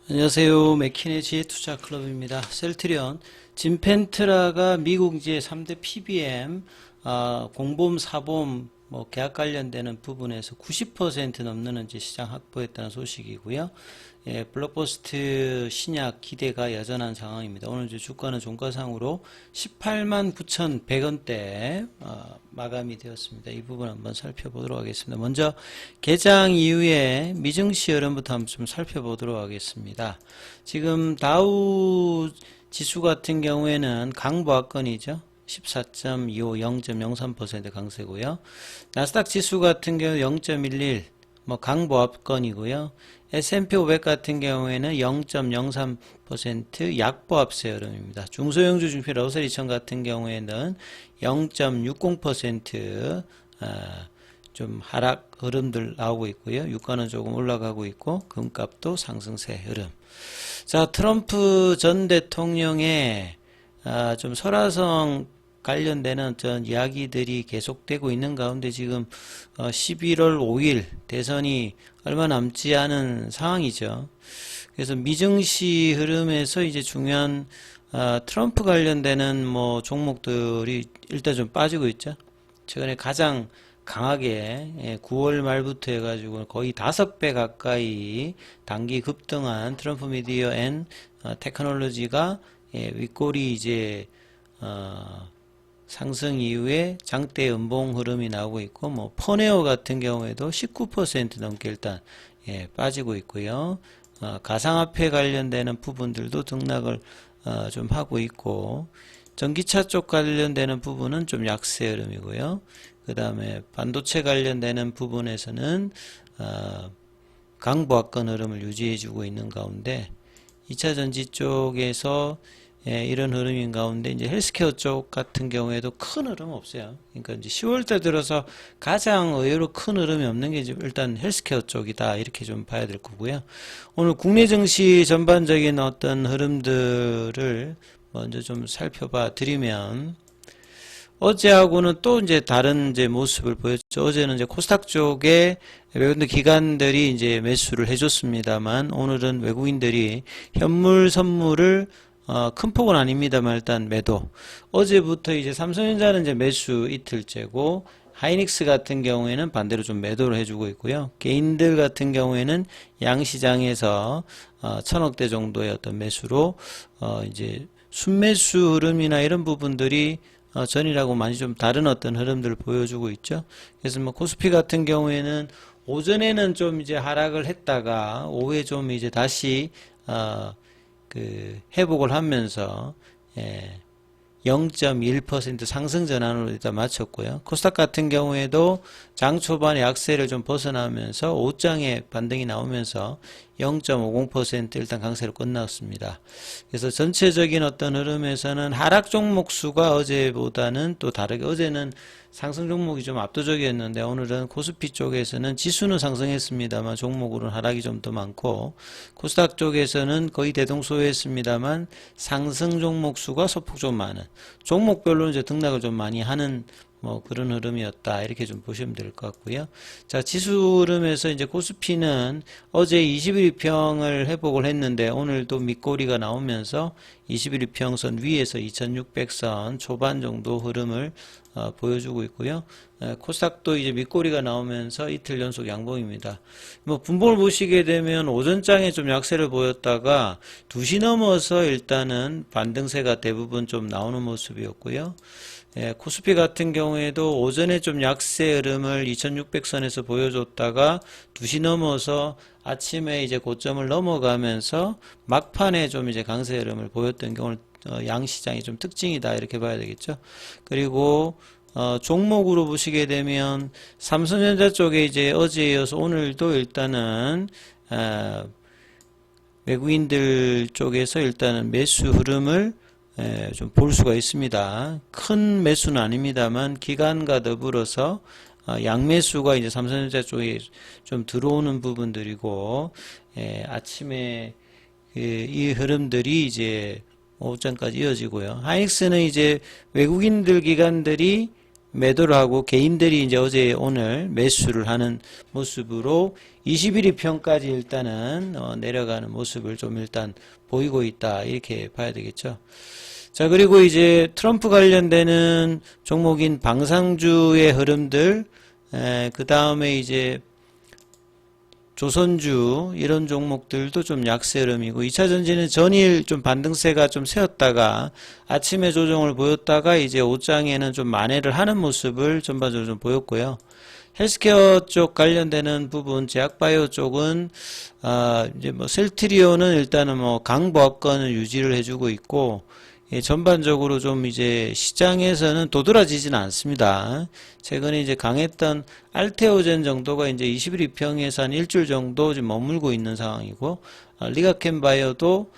안녕하세요. 맥키네지 투자클럽입니다. 셀트리온 진펜트라가 미국 이제 3대 PBM 공보험 사보험 계약 관련되는 부분에서 90% 넘는 이제 시장 확보했다는 소식이고요. 예, 블록버스트 신약 기대가 여전한 상황입니다. 오늘 이제 주가는 종가상으로 18만 9,100원대 마감이 되었습니다. 이 부분 한번 살펴보도록 하겠습니다. 먼저 개장 이후에 미증시 흐름부터 한번 좀 살펴보도록 하겠습니다. 지금 다우 지수 같은 경우에는 강보합권이죠. 14.25, 0.03% 강세고요. 나스닥 지수 같은 경우 0.11, 강보합권이고요. S&P 500 같은 경우에는 0.03% 약보합세 흐름입니다. 중소형주 중표 러셀 2000 같은 경우에는 0.60% 좀 하락 흐름들 나오고 있고요. 유가는 조금 올라가고 있고 금값도 상승세 흐름. 자, 트럼프 전 대통령의 좀 설화성 관련되는 어떤 이야기들이 계속되고 있는 가운데 지금 11월 5일 대선이 얼마 남지 않은 상황이죠. 그래서 미증시 흐름에서 이제 중요한 트럼프 관련되는 종목들이 일단 좀 빠지고 있죠. 최근에 가장 강하게 9월 말부터 해가지고 거의 5배 가까이 단기 급등한 트럼프 미디어 앤 테크놀로지가 윗골이 이제 상승 이후에 장대 연봉 흐름이 나오고 있고 퍼네어 같은 경우에도 19% 넘게 일단 빠지고 있고요. 가상화폐 관련되는 부분들도 등락을 좀 하고 있고 전기차 쪽 관련되는 부분은 좀 약세 흐름이고요. 그 다음에 반도체 관련되는 부분에서는 강보합권 흐름을 유지해주고 있는 가운데 2차전지 쪽에서 이런 흐름인 가운데 이제 헬스케어 쪽 같은 경우에도 큰 흐름 없어요. 그러니까 이제 10월달 들어서 가장 의외로 큰 흐름이 없는 게 일단 헬스케어 쪽이다 이렇게 좀 봐야 될 거고요. 오늘 국내 증시 전반적인 어떤 흐름들을 먼저 좀 살펴봐 드리면 어제하고는 또 이제 다른 이제 모습을 보였죠. 어제는 이제 코스닥 쪽에 외국인 기관들이 이제 매수를 해줬습니다만 오늘은 외국인들이 현물 선물을 큰 폭은 아닙니다만 일단 매도. 어제부터 이제 삼성전자는 이제 매수 이틀째고 하이닉스 같은 경우에는 반대로 좀 매도를 해주고 있고요. 개인들 같은 경우에는 양시장에서 1,000억대 정도의 어떤 매수로 이제 순매수 흐름이나 이런 부분들이 전이라고 많이 좀 다른 어떤 흐름들을 보여주고 있죠. 그래서 코스피 같은 경우에는 오전에는 좀 이제 하락을 했다가 오후에 좀 이제 다시 회복을 하면서 0.1% 상승 전환으로 일단 마쳤고요. 코스닥 같은 경우에도 장 초반에 약세를 좀 벗어나면서 5장의 반등이 나오면서 0.50% 일단 강세로 끝났습니다. 그래서 전체적인 어떤 흐름에서는 하락 종목 수가 어제보다는 또 다르게 어제는 상승 종목이 좀 압도적이었는데 오늘은 코스피 쪽에서는 지수는 상승했습니다만 종목으로는 하락이 좀 더 많고 코스닥 쪽에서는 거의 대동소이했습니다만 상승 종목 수가 소폭 좀 많은 종목별로 이제 등락을 좀 많이 하는 그런 흐름이었다 이렇게 좀 보시면 될 것 같고요. 자, 지수 흐름에서 이제 코스피는 어제 21일평을 회복을 했는데 오늘도 밑꼬리가 나오면서 21일평선 위에서 2600선 초반 정도 흐름을 보여주고 있고요. 코스닥도 이제 밑꼬리가 나오면서 이틀 연속 양봉입니다. 분봉을 보시게 되면 오전장에 좀 약세를 보였다가 2시 넘어서 일단은 반등세가 대부분 좀 나오는 모습이었고요. 코스피 같은 경우에도 오전에 좀 약세 흐름을 2600선에서 보여줬다가 2시 넘어서 아침에 이제 고점을 넘어가면서 막판에 좀 이제 강세 흐름을 보였던 경우 양시장이 좀 특징이다 이렇게 봐야 되겠죠. 그리고 종목으로 보시게 되면 삼성전자 쪽에 이제 어제에 이어서 오늘도 일단은 외국인들 쪽에서 일단은 매수 흐름을 좀 볼 수가 있습니다. 큰 매수는 아닙니다만 기관과 더불어서 양매수가 이제 삼성전자 쪽에 좀 들어오는 부분들이고 아침에 이 흐름들이 이제 오전까지 이어지고요. 하이닉스는 이제 외국인들 기관들이 매도를 하고 개인들이 이제 어제 오늘 매수를 하는 모습으로 21위평까지 일단은 내려가는 모습을 좀 일단 보이고 있다 이렇게 봐야 되겠죠. 자, 그리고 이제 트럼프 관련되는 종목인 방산주의 흐름들, 그 다음에 이제 조선주 이런 종목들도 좀 약세 흐름이고 2차전지는 전일 좀 반등세가 좀 세웠다가 아침에 조정을 보였다가 이제 옷장에는 좀 만회를 하는 모습을 전반적으로 좀 보였고요. 헬스케어 쪽 관련되는 부분, 제약바이오 쪽은 이제 뭐 셀트리온은 일단은 뭐 강보합권을 유지를 해주고 있고, 예, 전반적으로 좀 이제 시장에서는 도드라지지는 않습니다. 최근에 이제 강했던 알테오젠 정도가 이제 21위평에서 한 일주일 정도 지금 머물고 있는 상황이고, 리가켄 바이오도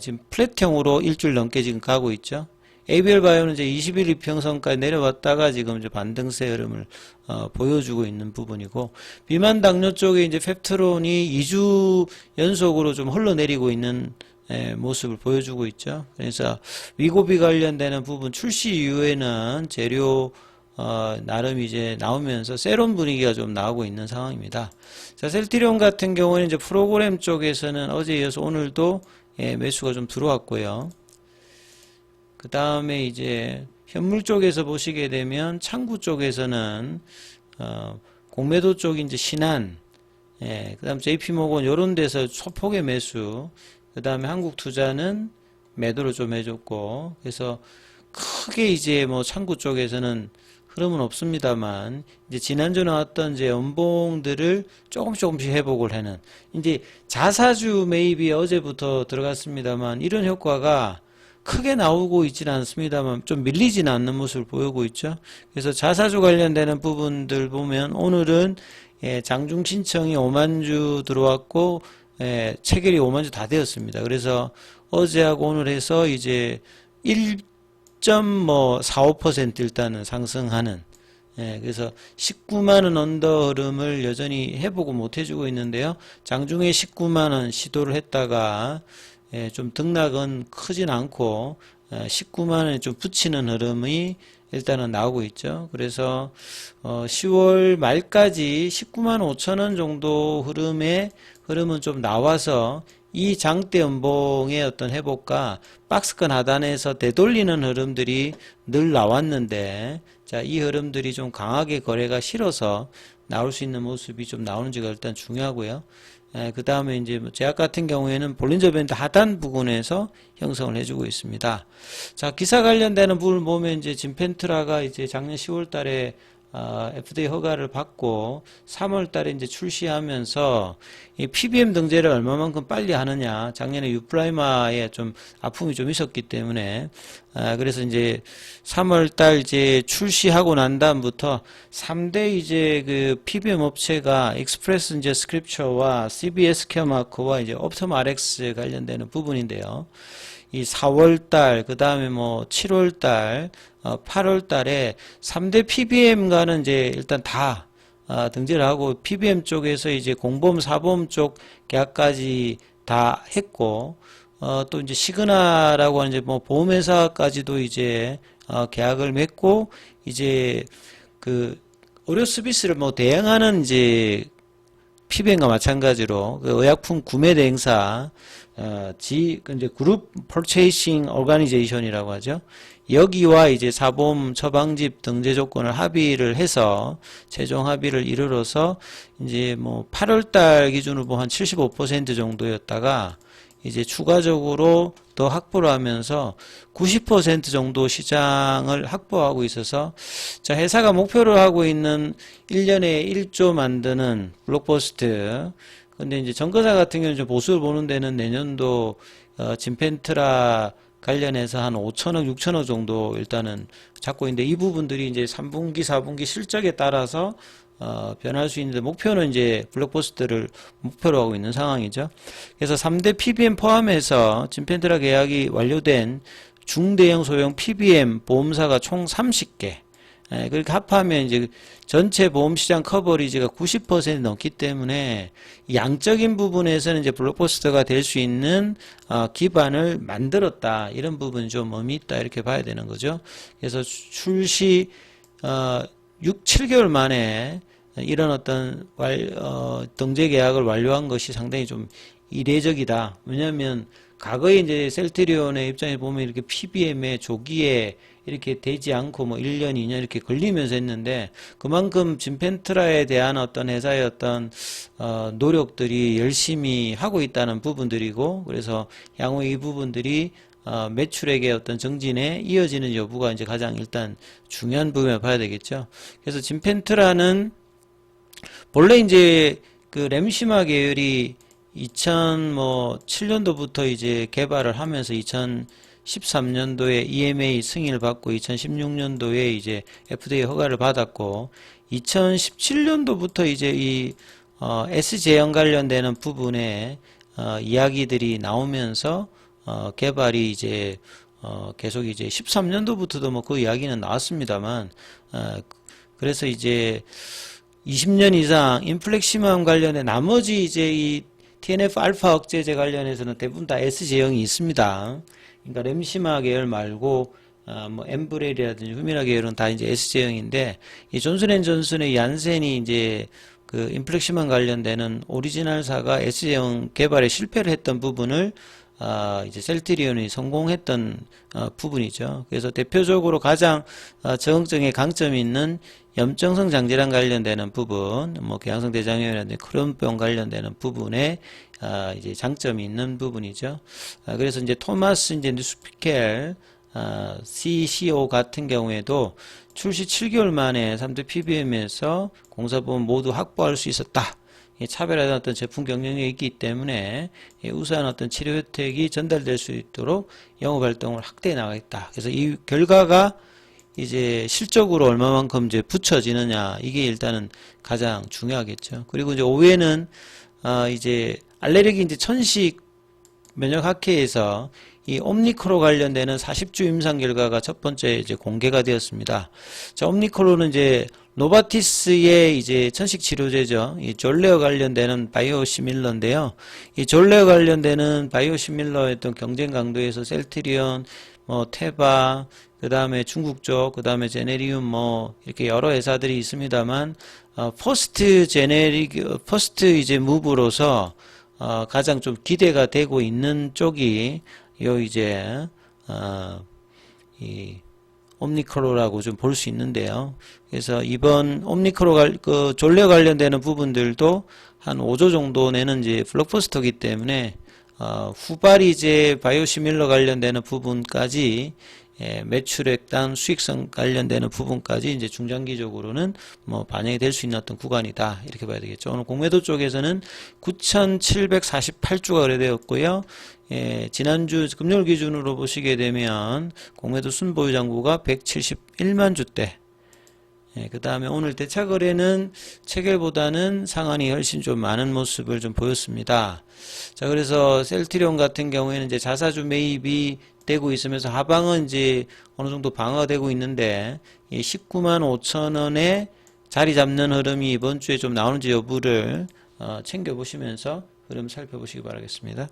지금 플랫형으로 일주일 넘게 지금 가고 있죠. ABL 바이오는 이제 21위평선까지 내려왔다가 지금 이제 반등세 흐름을 보여주고 있는 부분이고, 비만 당뇨 쪽에 이제 펩트론이 2주 연속으로 좀 흘러내리고 있는 모습을 보여주고 있죠. 그래서 위고비 관련되는 부분 출시 이후에는 재료 나름 이제 나오면서 세론 분위기가 좀 나오고 있는 상황입니다. 자, 셀트리온 같은 경우는 이제 프로그램 쪽에서는 어제 이어서 오늘도 매수가 좀 들어왔고요. 그 다음에 이제 현물 쪽에서 보시게 되면 창구 쪽에서는 공매도 쪽 이제 신한, 그 다음 JP모건 요런 데서 소폭의 매수, 그 다음에 한국투자는 매도를 좀 해줬고, 그래서 크게 이제 뭐 창구 쪽에서는 흐름은 없습니다만, 이제 지난주 나왔던 이제 연봉들을 조금씩 회복을 하는, 이제 자사주 매입이 어제부터 들어갔습니다만, 이런 효과가 크게 나오고 있지는 않습니다만, 좀 밀리지는 않는 모습을 보이고 있죠. 그래서 자사주 관련되는 부분들 보면, 오늘은 장중 신청이 5만 주 들어왔고, 체결이 5만 주 다 되었습니다. 그래서 어제하고 오늘 해서 이제 1.45% 일단은 상승하는, 그래서 19만원 언더 흐름을 여전히 회복을 못 해주고 있는데요. 장중에 19만원 시도를 했다가 좀 등락은 크진 않고 19만원에 좀 붙이는 흐름이 일단은 나오고 있죠. 그래서 10월 말까지 19만 5천원 정도 흐름은 좀 나와서 이 장대 연봉의 어떤 회복과 박스권 하단에서 되돌리는 흐름들이 늘 나왔는데, 자, 이 흐름들이 좀 강하게 거래가 싫어서 나올 수 있는 모습이 좀 나오는지가 일단 중요하고요. 그 다음에 이제 제약 같은 경우에는 볼린저 밴드 하단 부분에서 형성을 해주고 있습니다. 자, 기사 관련되는 부분을 보면 이제 진펜트라가 이제 작년 10월 달에 FDA 허가를 받고 3월 달에 이제 출시하면서 이 PBM 등재를 얼마만큼 빨리 하느냐. 작년에 유플라이마에 좀 아픔이 좀 있었기 때문에 그래서 이제 3월 달 이제 출시하고 난 다음부터 3대 이제 그 PBM 업체가 익스프레스 이제 스크립처와 CBS 케어마커와 이제 옵텀 RX 관련되는 부분인데요. 이 4월달, 그 다음에 뭐 7월달, 8월달에 3대 PBM과는 이제 일단 다 등재를 하고 PBM 쪽에서 이제 공보험, 사보험 쪽 계약까지 다 했고, 또 이제 시그나라고 하는 이제 뭐 보험회사까지도 이제 계약을 맺고, 이제 그 의료 서비스를 뭐 대행하는 이제 PBM과 마찬가지로 그 의약품 구매 대행사 이제 그룹 퍼체이싱 오가니제이션이라고 하죠. 여기와 이제 사보험 처방집 등재 조건을 합의를 해서 최종 합의를 이르러서 이제 뭐 8월 달 기준으로 보면 한 75% 정도였다가 이제 추가적으로 더 확보를 하면서 90% 정도 시장을 확보하고 있어서, 자, 회사가 목표로 하고 있는 1년에 1조 만드는 블록버스트. 근데 이제 정거사 같은 경우는 좀 보수를 보는 데는 내년도 진펜트라 관련해서 한 5천억, 6천억 정도 일단은 잡고 있는데, 이 부분들이 이제 3분기, 4분기 실적에 따라서 변할 수 있는데, 목표는 이제 블록버스트를 목표로 하고 있는 상황이죠. 그래서 3대 PBM 포함해서 진펜트라 계약이 완료된 중대형 소형 PBM 보험사가 총 30개. 그렇게 합하면 이제 전체 보험시장 커버리지가 90% 넘기 때문에 양적인 부분에서는 이제 블록버스터가 될 수 있는 기반을 만들었다. 이런 부분이 좀 의미 있다. 이렇게 봐야 되는 거죠. 그래서 출시 6, 7개월 만에 이런 어떤 등재 계약을 완료한 것이 상당히 좀 이례적이다. 왜냐하면 과거에 이제 셀트리온의 입장에 보면 이렇게 PBM에 조기에 이렇게 되지 않고 뭐 1년, 2년 이렇게 걸리면서 했는데 그만큼 진펜트라에 대한 어떤 회사의 어떤 노력들이 열심히 하고 있다는 부분들이고 그래서 향후 이 부분들이 매출액의 어떤 정진에 이어지는 여부가 이제 가장 일단 중요한 부분을 봐야 되겠죠. 그래서 진펜트라는 본래 이제 그 램시마 계열이 2007년도부터 이제 개발을 하면서 2013년도에 EMA 승인을 받고 2016년도에 이제 FDA 허가를 받았고 2017년도부터 이제 이 S 제형 관련되는 부분에 이야기들이 나오면서 개발이 이제 계속 이제 13년도부터도 뭐 그 이야기는 나왔습니다만 그래서 이제 20년 이상 인플렉시맘 관련해 나머지 이제 이 TNF 알파 억제제 관련해서는 대부분 다 S 제형이 있습니다. 그러니까 램시마 계열 말고 뭐 엠브렐이라든지 후미라 계열은 다 이제 S 제형인데 이 존슨앤존슨의 얀센이 이제 그 인플렉시맘 관련되는 오리지널사가 S 제형 개발에 실패를 했던 부분을 이제 셀트리온이 성공했던 부분이죠. 그래서 대표적으로 가장 저항성에 강점이 있는 염증성 장질환 관련되는 부분, 뭐 궤양성 대장염이라든지 크론병 관련되는 부분에 이제 장점이 있는 부분이죠. 그래서 이제 토마스 이제 뉴스피켈 CCO 같은 경우에도 출시 7개월 만에 3대 PBM에서 공사부문 모두 확보할 수 있었다. 차별화된 어떤 제품 경쟁력이 있기 때문에 우수한 어떤 치료 혜택이 전달될 수 있도록 영업 활동을 확대해 나가겠다. 그래서 이 결과가 이제 실적으로 얼마만큼 이제 붙여지느냐 이게 일단은 가장 중요하겠죠. 그리고 이제 5회는 이제 알레르기 이제 천식 면역학회에서 이 옴니크로 관련되는 40주 임상 결과가 첫 번째 이제 공개가 되었습니다. 자, 옴니크로는 이제 노바티스의 이제 천식 치료제죠. 이 졸레어 관련되는 바이오시밀러인데요. 이 졸레어 관련되는 바이오시밀러의 어떤 경쟁 강도에서 셀트리온, 뭐 테바, 그 다음에 중국 쪽, 그 다음에 제네리움 뭐 이렇게 여러 회사들이 있습니다만 퍼스트 이제 무브로서 가장 좀 기대가 되고 있는 쪽이 요 이제 이 옴니크로라고 좀 볼 수 있는데요. 그래서 이번 옴니크로 그 졸레 관련되는 부분들도 한 5조 정도 내는 이제 블록버스터이기 때문에 후발이 이제 바이오시밀러 관련되는 부분까지 매출액당 수익성 관련되는 부분까지 이제 중장기적으로는 뭐 반영이 될 수 있는 어떤 구간이다 이렇게 봐야 되겠죠. 오늘 공매도 쪽에서는 9,748주가 거래되었고요. 지난주 금요일 기준으로 보시게 되면 공매도 순보유 잔고가 171만 주대. 그 다음에 오늘 대차 거래는 체결보다는 상한이 훨씬 좀 많은 모습을 좀 보였습니다. 자, 그래서 셀트리온 같은 경우에는 이제 자사주 매입이 되고 있으면서 하방은 이제 어느 정도 방어가 되고 있는데 19만 5천 원에 자리 잡는 흐름이 이번 주에 좀 나오는지 여부를 챙겨보시면서 흐름 살펴보시기 바라겠습니다.